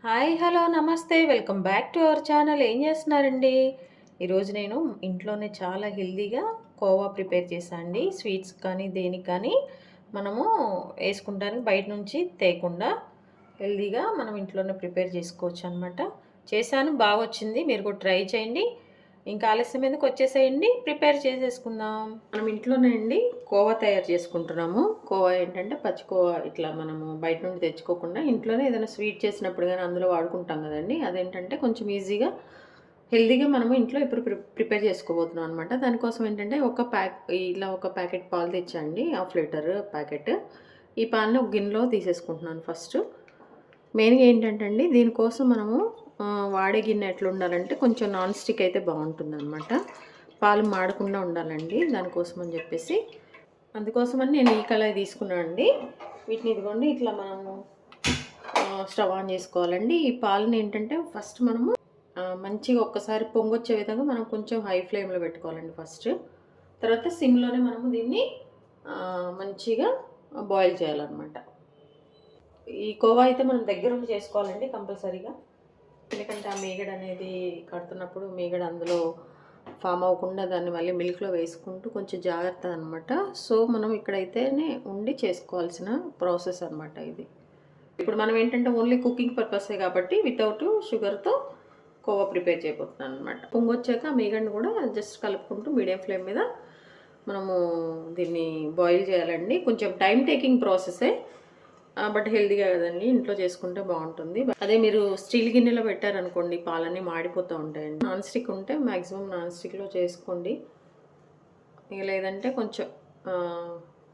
Hi hello నమస్తే welcome back to our channel. ఏం చేస్తున్నారండి? ఈరోజు నేను ఇంట్లోనే చాలా హెల్తీగా కోవా ప్రిపేర్ చేశాను అండి. స్వీట్స్ కానీ దేనికి కానీ మనము వేసుకుంటానికి బయట నుంచి తేకుండా హెల్తీగా మనం ఇంట్లోనే ప్రిపేర్ చేసుకోవచ్చు అనమాట. చేశాను, బాగా వచ్చింది. మీరు కూడా ట్రై చేయండి. ఇంకా ఆలస్యం ఎందుకు, వచ్చేసేయండి, ప్రిపేర్ చేసేసుకుందాం. మనం ఇంట్లోనే అండి కోవా తయారు చేసుకుంటున్నాము. కోవా ఏంటంటే పచ్చి కోవా, ఇట్లా మనము బయట నుండి తెచ్చుకోకుండా ఇంట్లోనే ఏదైనా స్వీట్ చేసినప్పుడు కానీ అందులో వాడుకుంటాం కదండి. అదేంటంటే కొంచెం ఈజీగా హెల్తీగా మనము ఇంట్లో ఇప్పుడు ప్రిపేర్ చేసుకోబోతున్నాం అనమాట. దానికోసం ఏంటంటే ఒక ప్యాకెట్ పాలు తెచ్చండి, హాఫ్ లీటర్ ప్యాకెట్. ఈ పాలని ఒక గిన్నెలో తీసేసుకుంటున్నాను ఫస్ట్. మెయిన్గా ఏంటంటే అండి, దీనికోసం మనము వాడే గిన్నె ఎట్లా ఉండాలంటే కొంచెం నాన్ స్టిక్ అయితే బాగుంటుంది అనమాట. పాలు మాడకుండా ఉండాలండి, దానికోసం అని చెప్పేసి. అందుకోసమని నేను ఈ కళాయి తీసుకున్నాను అండి. వీటిని ఇదిగోండి ఇట్లా మనము స్టవ్ ఆన్ చేసుకోవాలండి. ఈ పాలని ఏంటంటే ఫస్ట్ మనము మంచిగా ఒక్కసారి పొంగొచ్చే విధంగా మనం కొంచెం హై ఫ్లేమ్లో పెట్టుకోవాలండి ఫస్ట్. తర్వాత సిమ్లోనే మనము దీన్ని మంచిగా బాయిల్ చేయాలన్నమాట. ఈ కోవా అయితే మనం దగ్గరుండి చేసుకోవాలండి కంపల్సరీగా. ఎందుకంటే ఆ మీగడ అనేది కడుతున్నప్పుడు మీగడ అందులో ఫామ్ అవ్వకుండా దాన్ని మళ్ళీ మిల్క్లో వేసుకుంటూ కొంచెం జాగ్రత్త అనమాట. సో మనం ఇక్కడైతేనే ఉండి చేసుకోవాల్సిన ప్రాసెస్ అనమాట ఇది. ఇప్పుడు మనం ఏంటంటే ఓన్లీ కుకింగ్ పర్పసే కాబట్టి వితౌట్ షుగర్తో కోవా ప్రిపేర్ చేయబోతున్నాను అనమాట. పొంగొచ్చాక ఆ మీగడని కూడా జస్ట్ కలుపుకుంటూ మీడియం ఫ్లేమ్ మీద మనము దీన్ని బాయిల్ చేయాలండి. కొంచెం టైం టేకింగ్ ప్రాసెసే, బట్ హెల్తీగా కదండి, ఇంట్లో చేసుకుంటే బాగుంటుంది. అదే మీరు స్టీల్ గిన్నెలో పెట్టారనుకోండి పాలన్నీ మాడిపోతూ ఉంటాయండి. నాన్ స్టిక్ ఉంటే మ్యాక్సిమం నాన్ స్టిక్లో చేసుకోండి. ఇక లేదంటే కొంచెం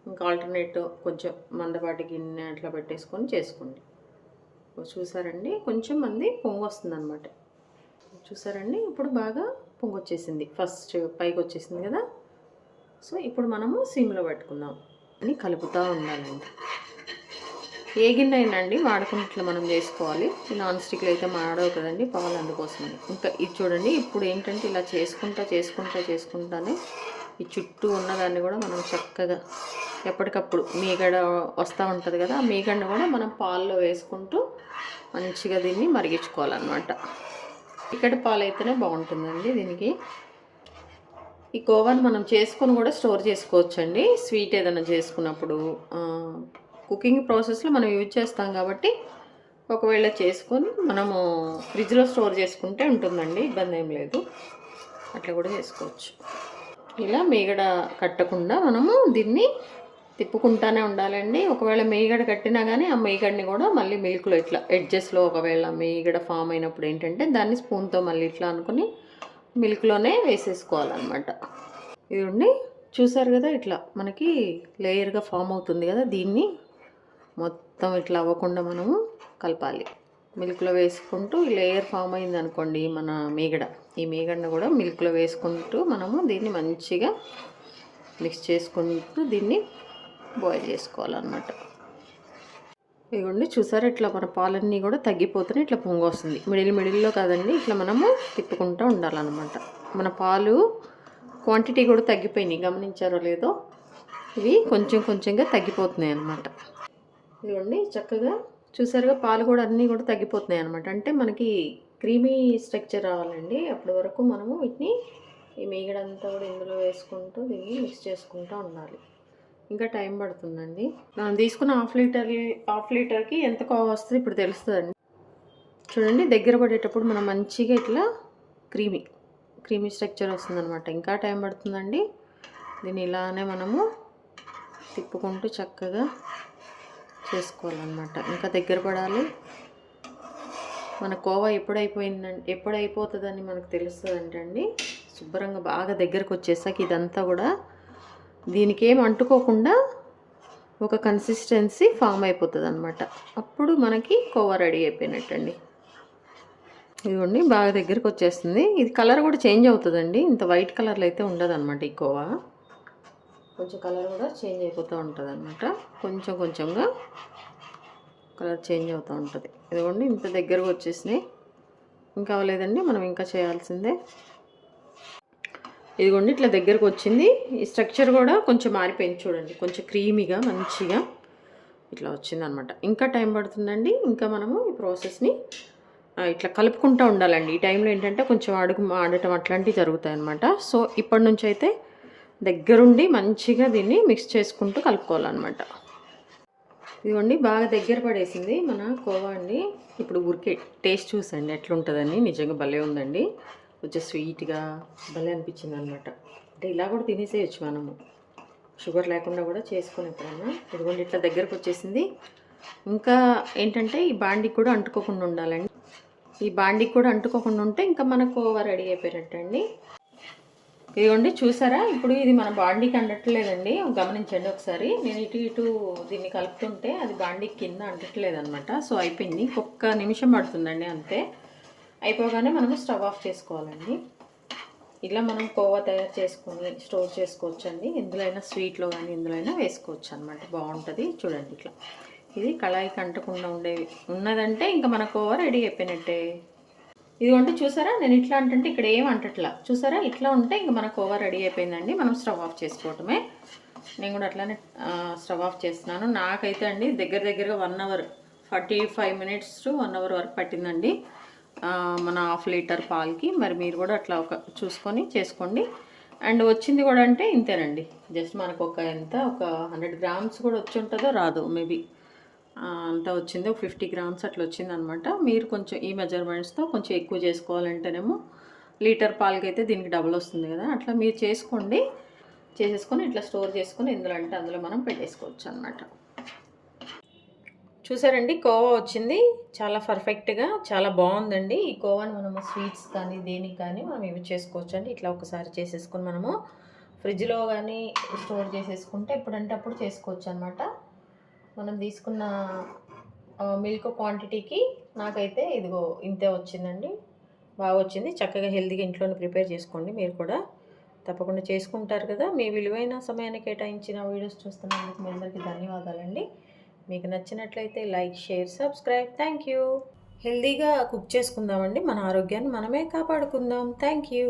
ఇంకా ఆల్టర్నేట్ కొంచెం మందపాటి గిన్నె అట్లా పెట్టేసుకొని చేసుకోండి. చూసారండి, కొంచెం మంది పొంగు వస్తుంది అనమాట. చూసారండి, ఇప్పుడు బాగా పొంగు వచ్చేసింది, ఫస్ట్ పైకి వచ్చేసింది కదా. సో ఇప్పుడు మనము సిమ్లో పెట్టుకుందాం అని కలుపుతూ ఉండాలండి. ఏ గిన్నె అయినా అండి వాడుకుని ఇట్లా మనం చేసుకోవాలి. ఈ నాన్ స్టిక్లో అయితే మాడవు కదండి పాలు, అందుకోసమని. ఇంకా ఇది చూడండి, ఇప్పుడు ఏంటంటే ఇలా చేసుకుంటానే ఈ చుట్టూ ఉన్నదాన్ని కూడా మనం చక్కగా ఎప్పటికప్పుడు మీగడ వస్తూ ఉంటుంది కదా, ఆ మీగడని కూడా మనం పాల్లో వేసుకుంటూ మంచిగా దీన్ని మరిగించుకోవాలన్నమాట. ఇక్కడ పాలు అయితేనే బాగుంటుందండి దీనికి. ఈ కోవాని మనం చేసుకొని కూడా స్టోర్ చేసుకోవచ్చండి. స్వీట్ ఏదైనా చేసుకున్నప్పుడు కుకింగ్ ప్రాసెస్లో మనం యూజ్ చేస్తాం కాబట్టి ఒకవేళ చేసుకొని మనము ఫ్రిడ్జ్లో స్టోర్ చేసుకుంటే ఉంటుందండి, ఇబ్బంది ఏం లేదు. అట్లా కూడా చేసుకోవచ్చు. ఇలా మీగడ కట్టకుండా మనము దీన్ని తిప్పుకుంటూనే ఉండాలండి. ఒకవేళ మీగడ కట్టినా కానీ ఆ మీగడని కూడా మళ్ళీ మిల్క్లో ఇట్లా ఎడ్జెస్లో ఒకవేళ మీగడ ఫామ్ అయినప్పుడు ఏంటంటే దాన్ని స్పూన్తో మళ్ళీ ఇట్లా అనుకుని మిల్క్లోనే వేసేసుకోవాలన్నమాట. ఇదిగోండి, చూసారు కదా, ఇట్లా మనకి లేయర్గా ఫామ్ అవుతుంది కదా. దీన్ని మొత్తం ఇట్లా అవ్వకుండా మనము కలపాలి. మిల్క్లో వేసుకుంటూ ఈ లేయర్ ఫామ్ అయింది అనుకోండి మన మీగడ, ఈ మీగడను కూడా మిల్క్లో వేసుకుంటూ మనము దీన్ని మంచిగా మిక్స్ చేసుకుంటూ దీన్ని బాయిల్ చేసుకోవాలన్నమాట. ఇదిగోండి, చూసారా, ఇట్లా మన పాలన్నీ కూడా తగ్గిపోతూనే ఇట్లా పొంగు వస్తుంది. మిడిల్లో కాదండి, ఇట్లా మనము తిప్పుకుంటూ ఉండాలన్నమాట. మన పాలు క్వాంటిటీ కూడా తగ్గిపోయినాయి, గమనించారో లేదో. ఇవి కొంచెంగా తగ్గిపోతున్నాయి అన్నమాట. ఇదిగోండి, చక్కగా చూసారుగా, పాలు కూడా అన్నీ కూడా తగ్గిపోతున్నాయి అనమాట. అంటే మనకి క్రీమీ స్ట్రక్చర్ రావాలండి. అప్పటి వరకు మనము వీటిని ఈ మీగడంతా కూడా ఇందులో వేసుకుంటూ దీన్ని మిక్స్ చేసుకుంటూ ఉండాలి. ఇంకా టైం పడుతుందండి. మనం తీసుకున్న హాఫ్ లీటర్కి ఎంత కోవా వస్తుంది ఇప్పుడు తెలుస్తుందండి. చూడండి, దగ్గర పడేటప్పుడు మనం మంచిగా ఇట్లా క్రీమీ స్ట్రక్చర్ వస్తుందన్నమాట. ఇంకా టైం పడుతుందండి. దీన్ని ఇలానే మనము తిప్పుకుంటూ చక్కగా చేసుకోవాలన్నమాట. ఇంకా దగ్గర పడాలి. మన కోవా ఎప్పుడైపోతుందని మనకు తెలుస్తుందంటే అండి, శుభ్రంగా బాగా దగ్గరకు వచ్చేసాక ఇదంతా కూడా దీనికి ఏం అంటుకోకుండా ఒక కన్సిస్టెన్సీ ఫామ్ అయిపోతుంది అనమాట. అప్పుడు మనకి కోవా రెడీ అయిపోయినట్టండి. ఇదిగోండి, బాగా దగ్గరకు వచ్చేస్తుంది. ఇది కలర్ కూడా చేంజ్ అవుతుందండి, ఇంత వైట్ కలర్లో అయితే ఉండదు అనమాట. ఈ కోవా కొంచెం కలర్ కూడా చేంజ్ అయిపోతూ ఉంటుంది అనమాట. కొంచెంగా కలర్ చేంజ్ అవుతూ ఉంటుంది. ఇదిగోండి, ఇంత దగ్గరకు వచ్చేసినాయి. ఇంకా అవ్వలేదండి, మనం ఇంకా చేయాల్సిందే. ఇదిగోండి, ఇట్లా దగ్గరకు వచ్చింది. ఈ స్ట్రక్చర్ కూడా కొంచెం మారిపోయింది చూడండి, కొంచెం క్రీమీగా మంచిగా ఇట్లా వచ్చిందనమాట. ఇంకా టైం పడుతుందండి. ఇంకా మనము ఈ ప్రాసెస్ని ఇట్లా కలుపుకుంటూ ఉండాలండి. ఈ టైంలో ఏంటంటే కొంచెం అడుగు మాడటం అట్లాంటివి జరుగుతాయన్నమాట. సో ఇప్పటి నుంచి అయితే దగ్గరుండి మంచిగా దీన్ని మిక్స్ చేసుకుంటూ కలుపుకోవాలన్నమాట. ఇదిగోండి బాగా దగ్గర పడేసింది మన కోవా అండి. ఇప్పుడు ఊరికే టేస్ట్ చూసండి ఎట్లుంటుందని. నిజంగా భలే ఉందండి. కొంచెం స్వీట్గా భలే అనిపించింది అనమాట. అంటే ఇలా కూడా తినేసేయచ్చు మనము, షుగర్ లేకుండా కూడా చేసుకుని ఎప్పుడన్నా. ఇదిగోండి ఇట్లా దగ్గరకు వచ్చేసింది. ఇంకా ఏంటంటే ఈ బాండికి కూడా అంటుకోకుండా ఉండాలండి. ఈ బాండికి కూడా అంటుకోకుండా ఉంటే ఇంకా మన కోవా రెడీ అయిపోయినట్టండి. ఇదిగోండి చూసారా, ఇప్పుడు ఇది మన బాండీకి అంటట్లేదండి. గమనించండి ఒకసారి. నేను ఇటు ఇటు దీన్ని కలుపుతుంటే అది బాండీకి కింద అంటట్లేదనమాట. సో అయిపోయింది. ఇంకొక నిమిషం పడుతుందండి అంతే. అయిపోగానే మనము స్టవ్ ఆఫ్ చేసుకోవాలండి. ఇలా మనం కోవా తయారు చేసుకొని స్టోర్ చేసుకోవచ్చండి. ఎందులో అయినా స్వీట్లో కానీ ఎందులో అయినా వేసుకోవచ్చు అనమాట. బాగుంటుంది. చూడండి ఇట్లా ఇది కళాయికి అంటకుండా ఉన్నదంటే ఇంకా మన కోవా రెడీ అయిపోయినట్టే. ఇదిగోండి చూసారా, నేను ఇట్లా అంటే ఇక్కడ ఏం అంటట్లా. చూసారా, ఇట్లా ఉంటే ఇంక మన కోవా రెడీ అయిపోయిందండి. మనం స్టవ్ ఆఫ్ చేసుకోవటమే. నేను కూడా అట్లానే స్టవ్ ఆఫ్ చేస్తున్నాను. నాకైతే అండి దగ్గరగా 1 అవర్ 45 మినిట్స్ టు 1 అవర్ వరకు పట్టిందండి మన హాఫ్ లీటర్ పాలకి. మరి మీరు కూడా అట్లా ఒక చూసుకొని చేసుకోండి. అండ్ వచ్చింది కూడా అంటే ఇంతేనండి. జస్ట్ మనకు ఒక 100 గ్రామ్స్ కూడా వచ్చి ఉంటుందో రాదు మేబీ. అంతా వచ్చింది. ఒక 50 గ్రామ్స్ అట్లా వచ్చిందనమాట. మీరు కొంచెం ఈ మెజర్మెంట్స్తో కొంచెం ఎక్కువ చేసుకోవాలంటేనేమో లీటర్ పాలకైతే దీనికి డబుల్ వస్తుంది కదా. అట్లా మీరు చేసుకోండి. చేసేసుకొని ఇట్లా స్టోర్ చేసుకొని ఎందులో అంటే అందులో మనం పెట్టేసుకోవచ్చు అనమాట. చూసారండి, కోవా వచ్చింది చాలా పర్ఫెక్ట్గా, చాలా బాగుందండి. ఈ కోవాని మనము స్వీట్స్ కానీ దేనికి కానీ మనం యూజ్ చేసుకోవచ్చు అండి. ఇట్లా ఒకసారి చేసేసుకొని మనము ఫ్రిడ్జ్లో కానీ స్టోర్ చేసేసుకుంటే ఎప్పుడంటే అప్పుడు చేసుకోవచ్చు అనమాట. మనం తీసుకున్న మిల్క్ క్వాంటిటీకి నాకైతే ఇదిగో ఇంతే వచ్చిందండి. బాగా వచ్చింది. చక్కగా హెల్తీగా ఇంట్లోనే ప్రిపేర్ చేసుకోండి. మీరు కూడా తప్పకుండా చేసుకుంటారు కదా. మీ విలువైన సమయాన్ని కేటాయించిన వీడియోస్ చూస్తున్నందుకు మీ అందరికీ ధన్యవాదాలండి. మీకు నచ్చినట్లయితే like, share, subscribe. Thank you. హెల్తీగా కుక్ చేసుకుందామండి. మన ఆరోగ్యాన్ని మనమే కాపాడుకుందాం. Thank you.